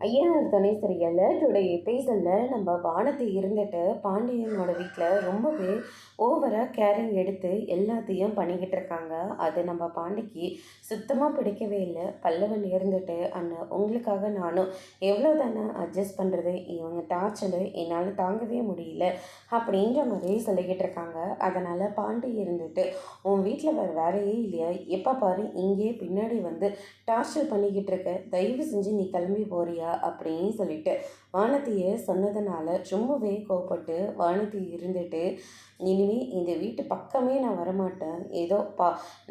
ஐயனார் துணை சரியில்ல டுடே எபிசோடில் நம்ம வானத்தை இருந்துட்டு பாண்டியனோட வீட்டில் ரொம்பவே ஓவராக கேரிங் எடுத்து எல்லாத்தையும் பண்ணிக்கிட்டு இருக்காங்க. அது நம்ம பாண்டிக்கு சுத்தமாக பிடிக்கவே இல்லை. பல்லவன் இருந்துட்டு அண்ணன் உங்களுக்காக நானும் எவ்வளோ தானே அட்ஜஸ்ட் பண்ணுறது, இவங்க டார்ச்சரு என்னால் தாங்கவே முடியல அப்படின்ற மாதிரி சொல்லிக்கிட்டு இருக்காங்க. அதனால் பாண்டி இருந்துட்டு உன் வீட்டில் வேறையே இல்லையா, எப்போ பாரு இங்கேயே பின்னாடி வந்து டார்ச்சர் பண்ணிக்கிட்டு இருக்க, தயவு செஞ்சு நீ கிளம்பி போறியா அப்படின்னு சொல்லிட்டு வானதியை சொன்னதுனால ரொம்பவே கோவப்பட்டு வானதி இருந்துட்டு இனிமே இந்த வீட்டு பக்கமே நான் வரமாட்டேன், ஏதோ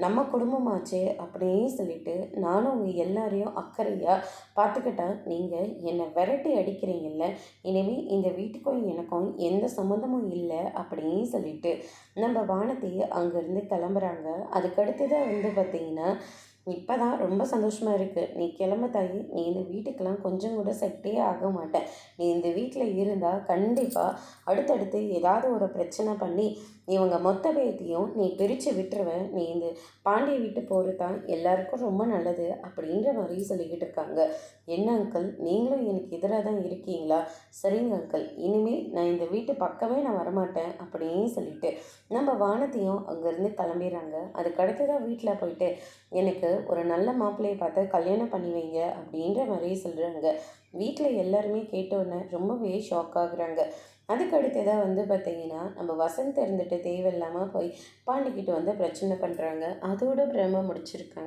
நம்ம குடும்பமாச்சே அப்படின்னு சொல்லிட்டு நானும் உங்கள் எல்லாரையும் அக்கறையாக பார்த்துக்கிட்டேன், நீங்கள் என்னை விரட்டி அடிக்கிறீங்கல்ல, இனிமேல் இந்த வீட்டுக்கும் எனக்கும் எந்த சம்மந்தமும் இல்லை அப்படின்னு சொல்லிட்டு நம்ம வானதி அங்கேருந்து கிளம்புறாங்க. அதுக்கடுத்து தான் வந்து பார்த்திங்கன்னா இப்போ தான் ரொம்ப சந்தோஷமாக இருக்குது. நீ கிளம்ப தாயி, நீ இந்த வீட்டுக்கெல்லாம் கொஞ்சம் கூட செட்டே ஆக மாட்டேன். நீ இந்த வீட்டில் இருந்தால் கண்டிப்பாக அடுத்தடுத்து ஏதாவது ஒரு பிரச்சனை பண்ணி இவங்க மொத்த பேத்தையும் நீ பிரித்து விட்டுருவேன். நீ இந்த பாண்டியை விட்டு போகிறது தான் எல்லாருக்கும் ரொம்ப நல்லது அப்படின்ற மாதிரி சொல்லிக்கிட்டு இருக்காங்க. என்ன அங்கிள், நீங்களும் எனக்கு எதிராக தான் இருக்கீங்களா? சரிங்க அங்கிள், இனிமேல் நான் இந்த வீட்டு பக்கமே நான் வரமாட்டேன் அப்படின்னு சொல்லிட்டு நம்ம வானத்தையும் அங்கேருந்து கிளம்பிடுறாங்க. அதுக்கடுத்து தான் வீட்டில் போயிட்டு எனக்கு ஒரு நல்ல மாப்பிள்ளையை பார்த்து கல்யாணம் பண்ணி வைங்க அப்படின்ற மாதிரி சொல்கிறாங்க. வீட்டில் எல்லாருமே கேட்டோன்னே ரொம்பவே ஷாக் ஆகுறாங்க. அதுக்கு அடுத்ததாக வந்து பார்த்திங்கன்னா நம்ம வசந்த் இருந்துட்டு தேவையில்லாமல் போய் பாண்டிக்கிட்ட வந்து பிரச்சனை பண்ணுறாங்க. அதோட பிரம முடிச்சிருக்காங்க.